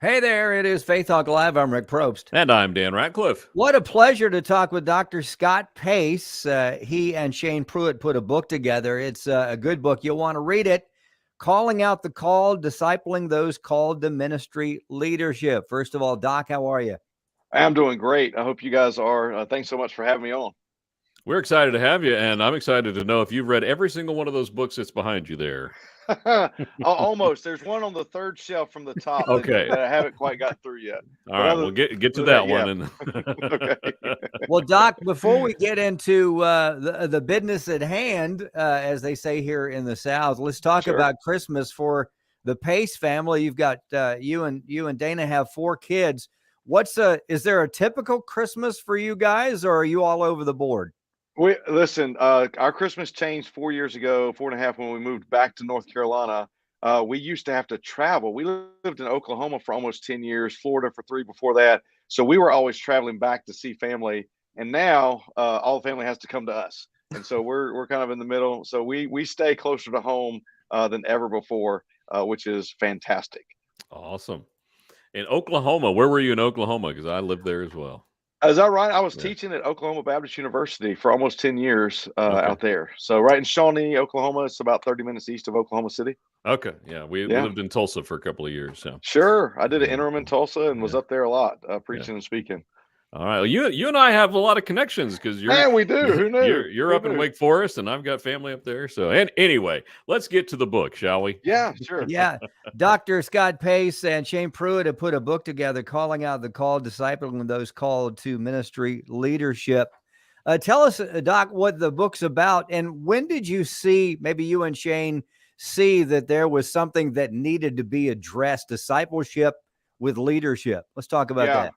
Hey there, it is Faith Talk Live. I'm Rick Probst. And I'm Dan Ratcliffe. What a pleasure to talk with Dr. Scott Pace. He and Shane Pruitt put a book together. It's a good book. You'll want to read it. Calling Out the Called, Discipling Those Called to Ministry Leadership. First of all, Doc, how are you? I'm doing great. I hope you guys are. Thanks so much for having me on. We're excited to have you, and I'm excited to know if you've read every single one of those books that's behind you there. Almost. There's one on the third shelf from the top Okay. that I haven't quite got through yet. All right, we'll get to that one. And Okay. Well, Doc, before we get into the business at hand, as they say here in the South, let's talk Sure. about Christmas for the Pace family. You've got you and Dana have 4 kids. Is there a typical Christmas for you guys, or are you all over the board? Listen, our Christmas changed 4 years ago, 4.5, when we moved back to North Carolina. We used to have to travel. We lived in Oklahoma for almost 10 years, Florida for 3 before that. So we were always traveling back to see family. And now all the family has to come to us. And so we're kind of in the middle. So we stay closer to home than ever before, which is fantastic. awesome. In Oklahoma, where were you in Oklahoma? Because I lived there as well. Is that right? I was Yeah. teaching at Oklahoma Baptist University for almost 10 years Okay. out there. So right in Shawnee, Oklahoma. It's about 30 minutes east of Oklahoma City. Okay, yeah, we Yeah. lived in Tulsa for a couple of years. So Sure. I did an Yeah. interim in Tulsa and was Yeah. up there a lot, preaching and speaking. all right, well, you and I have a lot of connections because Man, we do. Who knew? you're Who up in knew? Wake Forest, and I've got family up there. So, and anyway, let's get to the book, shall we? Yeah, sure. Yeah, Dr. Scott Pace and Shane Pruitt have put a book together, Calling Out the Called, Discipling Those Called to Ministry Leadership. Tell us, Doc, what the book's about, and when did you see, maybe you and Shane, see that there was something that needed to be addressed, discipleship with leadership? Let's talk about Yeah. that.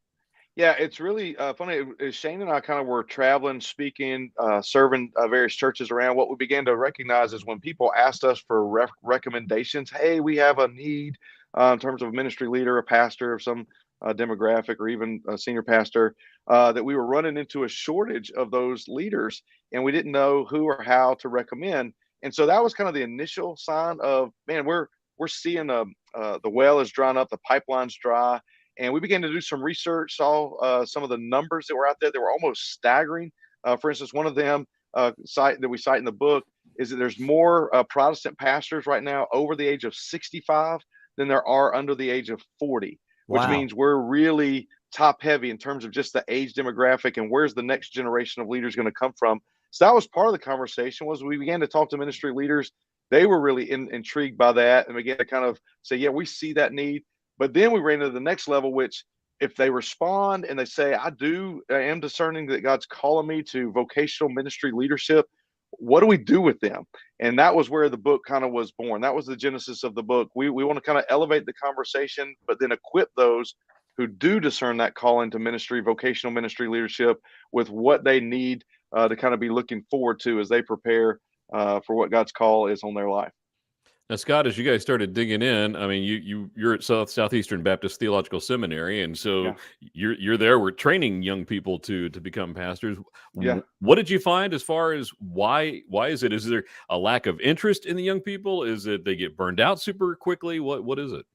Yeah, it's really funny. Shane and I kind of were traveling, speaking, serving various churches around. What we began to recognize is when people asked us for recommendations, hey, we have a need in terms of a ministry leader, a pastor of some demographic, or even a senior pastor, that we were running into a shortage of those leaders, and we didn't know who or how to recommend. And so that was kind of the initial sign of, man, we're seeing the well is drying up, the pipeline's dry. And we began to do some research, saw some of the numbers that were out there that were almost staggering. For instance, one of them that we cite in the book is that there's more Protestant pastors right now over the age of 65 than there are under the age of 40, which Wow. means we're really top heavy in terms of just the age demographic and where's the next generation of leaders going to come from. So that was part of the conversation. Was we began to talk to ministry leaders. They were really intrigued by that and began to kind of say, yeah, we see that need. But then we ran to the next level, which if they respond and they say, I am discerning that God's calling me to vocational ministry leadership, what do we do with them? And that was where the book kind of was born. That was the genesis of the book. We want to kind of elevate the conversation, but then equip those who do discern that calling to ministry, vocational ministry leadership, with what they need to kind of be looking forward to as they prepare for what God's call is on their life. Now, Scott, as you guys started digging in, I mean, you're at Southeastern Baptist Theological Seminary, and so Yeah. you're there. We're training young people to become pastors. Yeah. What did you find as far as why is it? Is there a lack of interest in the young people? Is it they get burned out super quickly? What is it?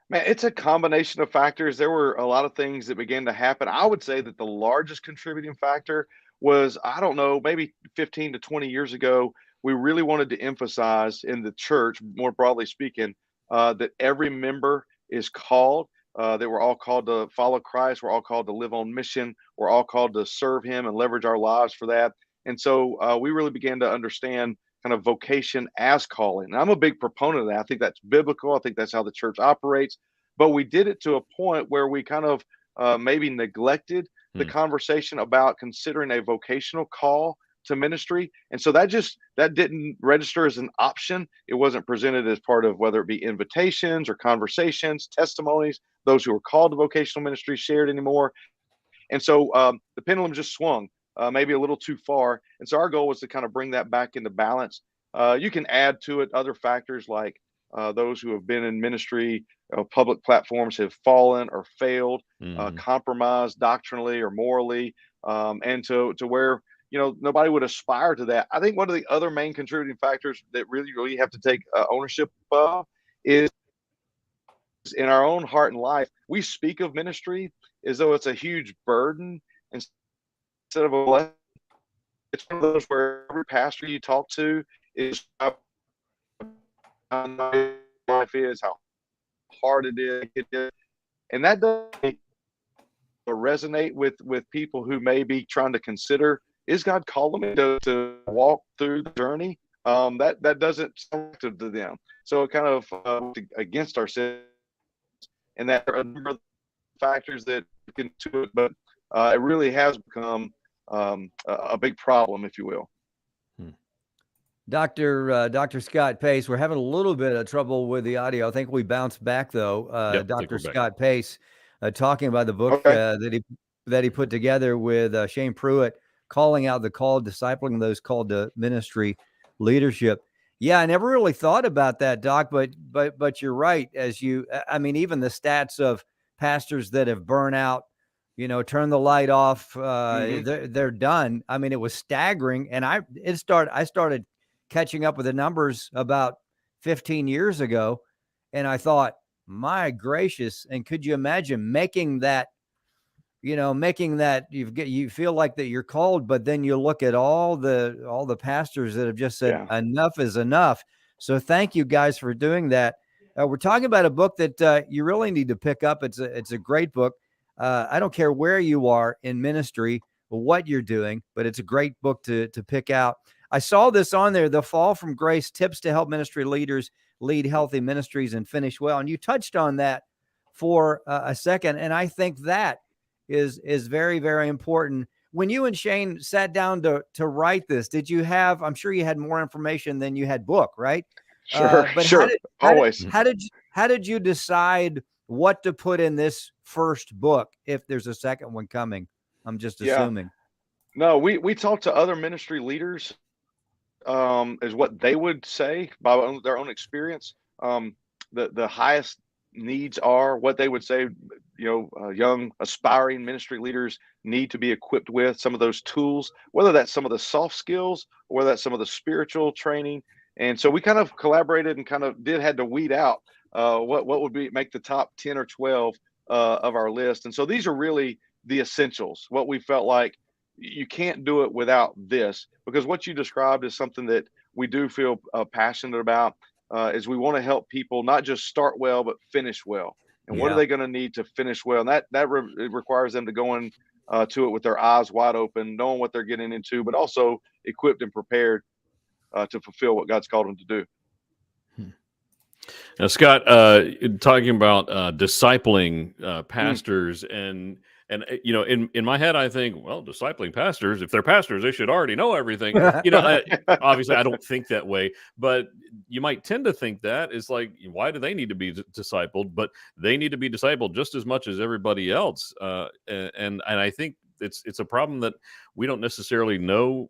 Man, it's a combination of factors. There were a lot of things that began to happen. I would say that the largest contributing factor was, I don't know, maybe 15 to 20 years ago, we really wanted to emphasize in the church, more broadly speaking, that every member is called, that we're all called to follow Christ. We're all called to live on mission. We're all called to serve him and leverage our lives for that. And so we really began to understand kind of vocation as calling. And I'm a big proponent of that. I think that's biblical. I think that's how the church operates. But we did it to a point where we kind of maybe neglected the conversation about considering a vocational call to ministry. And so that didn't register as an option. It wasn't presented as part of whether it be invitations or conversations, testimonies, those who were called to vocational ministry shared anymore. And so the pendulum just swung maybe a little too far. And so our goal was to kind of bring that back into balance. You can add to it other factors like those who have been in ministry, public platforms have fallen or failed, compromised doctrinally or morally, and to where nobody would aspire to that. I think one of the other main contributing factors that really have to take ownership of is in our own heart and life, we speak of ministry as though it's a huge burden instead of a blessing. It's one of those where every pastor you talk to is how life is, how hard it is, and that doesn't resonate with people who may be trying to consider, is God calling me to walk through the journey? That doesn't sound to them. So it kind of against ourselves, and that there are a number of factors that can to it, but it really has become a big problem, if you will. Dr. Scott Pace, we're having a little bit of trouble with the audio. I think we bounced back though. Yep, Dr. Scott Pace talking about the book Okay. that he put together with Shane Pruitt, calling out the called, discipling those called to ministry leadership. Yeah, I never really thought about that, Doc, but you're right. I mean, even the stats of pastors that have burnt out, turn the light off, they're done. I mean, it was staggering, and I started catching up with the numbers about 15 years ago, and I thought, my gracious, and could you imagine making that you feel like that you're called, but then you look at all the pastors that have just said enough is enough. So thank you guys for doing that. We're talking about a book that you really need to pick up. It's a great book. I don't care where you are in ministry or what you're doing, but it's a great book to pick out. I saw this on there, The Fall from Grace, Tips to Help Ministry Leaders Lead Healthy Ministries and Finish Well. And you touched on that for a second, and I think that is very, very important. When you and Shane sat down to write this, did you have, I'm sure you had more information than you had book, right? Sure, But sure. Always. How did you decide what to put in this first book if there's a second one coming? I'm just assuming. No, we talked to other ministry leaders, is what they would say by their own experience. The highest needs are what they would say, young aspiring ministry leaders need to be equipped with some of those tools, whether that's some of the soft skills or whether that's some of the spiritual training. And so we kind of collaborated and had to weed out what would make the top 10 or 12 of our list. And so these are really the essentials, what we felt like you can't do it without this, because what you described is something that we do feel passionate about, is we want to help people not just start well, but finish well. And what are they going to need to finish well? And that requires them to go in to it with their eyes wide open, knowing what they're getting into, but also equipped and prepared to fulfill what God's called them to do. Now, Scott, talking about discipling pastors, and in my head, I think, well, discipling pastors, if they're pastors, they should already know everything. Obviously, I don't think that way, but you might tend to think that is like, why do they need to be discipled? But they need to be discipled just as much as everybody else. And I think it's a problem that we don't necessarily know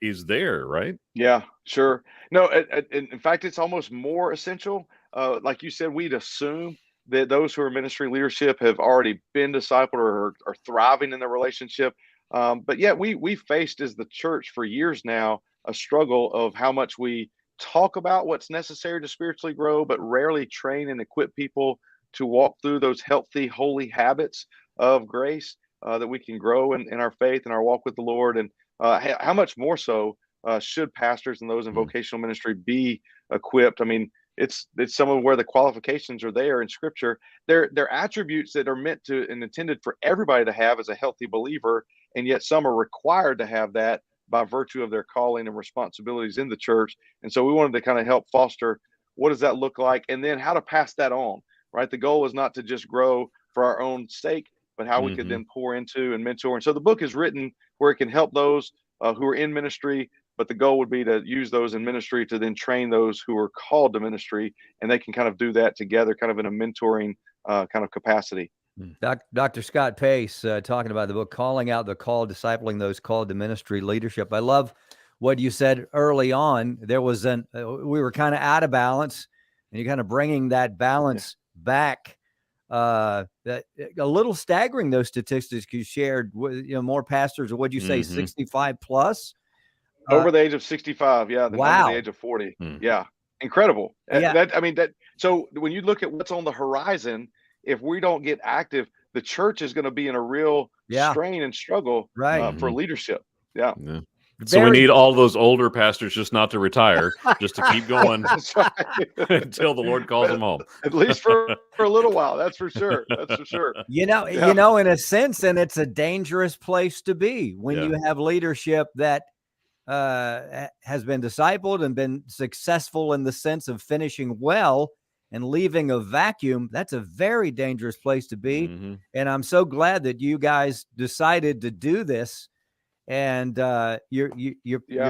is there, right? Yeah, sure. No, in fact, it's almost more essential. Like you said, we'd assume that those who are ministry leadership have already been discipled or are thriving in their relationship. But yet we faced as the church for years now a struggle of how much we talk about what's necessary to spiritually grow, but rarely train and equip people to walk through those healthy, holy habits of grace that we can grow in our faith and our walk with the Lord. And how much more so should pastors and those in vocational ministry be equipped? I mean, it's some of where the qualifications are there in Scripture. They're attributes that are meant to and intended for everybody to have as a healthy believer, and yet some are required to have that by virtue of their calling and responsibilities in the church. And so we wanted to kind of help foster what does that look like, and then how to pass that on. Right, the goal is not to just grow for our own sake, but how we could then pour into and mentor. And so the book is written where it can help those who are in ministry, but the goal would be to use those in ministry to then train those who are called to ministry, and they can kind of do that together, kind of in a mentoring kind of capacity. Dr. Scott Pace talking about the book, Calling Out the Called, Discipling Those Called to Ministry Leadership. I love what you said early on. There was we were kind of out of balance, and you're kind of bringing that balance back. That a little staggering, those statistics you shared. More pastors, or what'd you say, 65 plus? Over the age of 65, yeah, than under the age of 40. Yeah. incredible. Yeah. So when you look at what's on the horizon, if we don't get active, the church is going to be in a real Yeah. strain and struggle Right. for leadership. Yeah. Yeah. So we need all those older pastors just not to retire, just to keep going That's right. until the Lord calls them home. At least for a little while. That's for sure. That's for sure. Yeah. In a sense, and it's a dangerous place to be when you have leadership that has been discipled and been successful in the sense of finishing well and leaving a vacuum. That's a very dangerous place to be. Mm-hmm. And I'm so glad that you guys decided to do this. And you're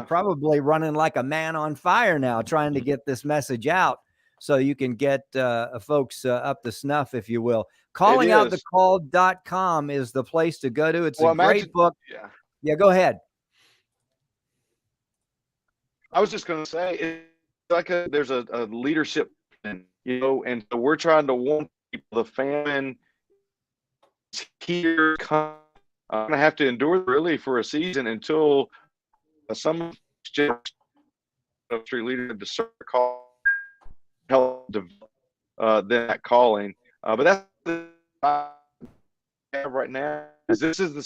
probably running like a man on fire now, trying to get this message out so you can get folks up to snuff, if you will. Callingoutthecall.com is the place to go to. It's a great book. Yeah, go ahead. I was just going to say, it's like there's a leadership, and so we're trying to warn people. The famine is here. I'm going to have to endure really for a season until some street leader to help develop that calling. But that's the I have right now. This is the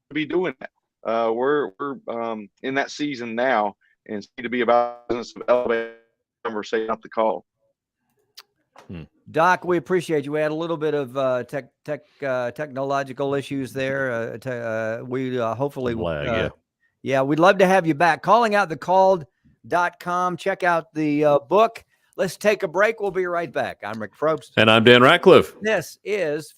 to be doing that. We're in that season now, and it's to be about business of elevating conversation up the call. Doc, we appreciate you. We had a little bit of technological issues there. We hopefully lag, we'd love to have you back. Callingoutthecalled.com. Check out the book. Let's take a break. We'll be right back. I'm Rick Probst. And I'm Dan Ratcliffe. This is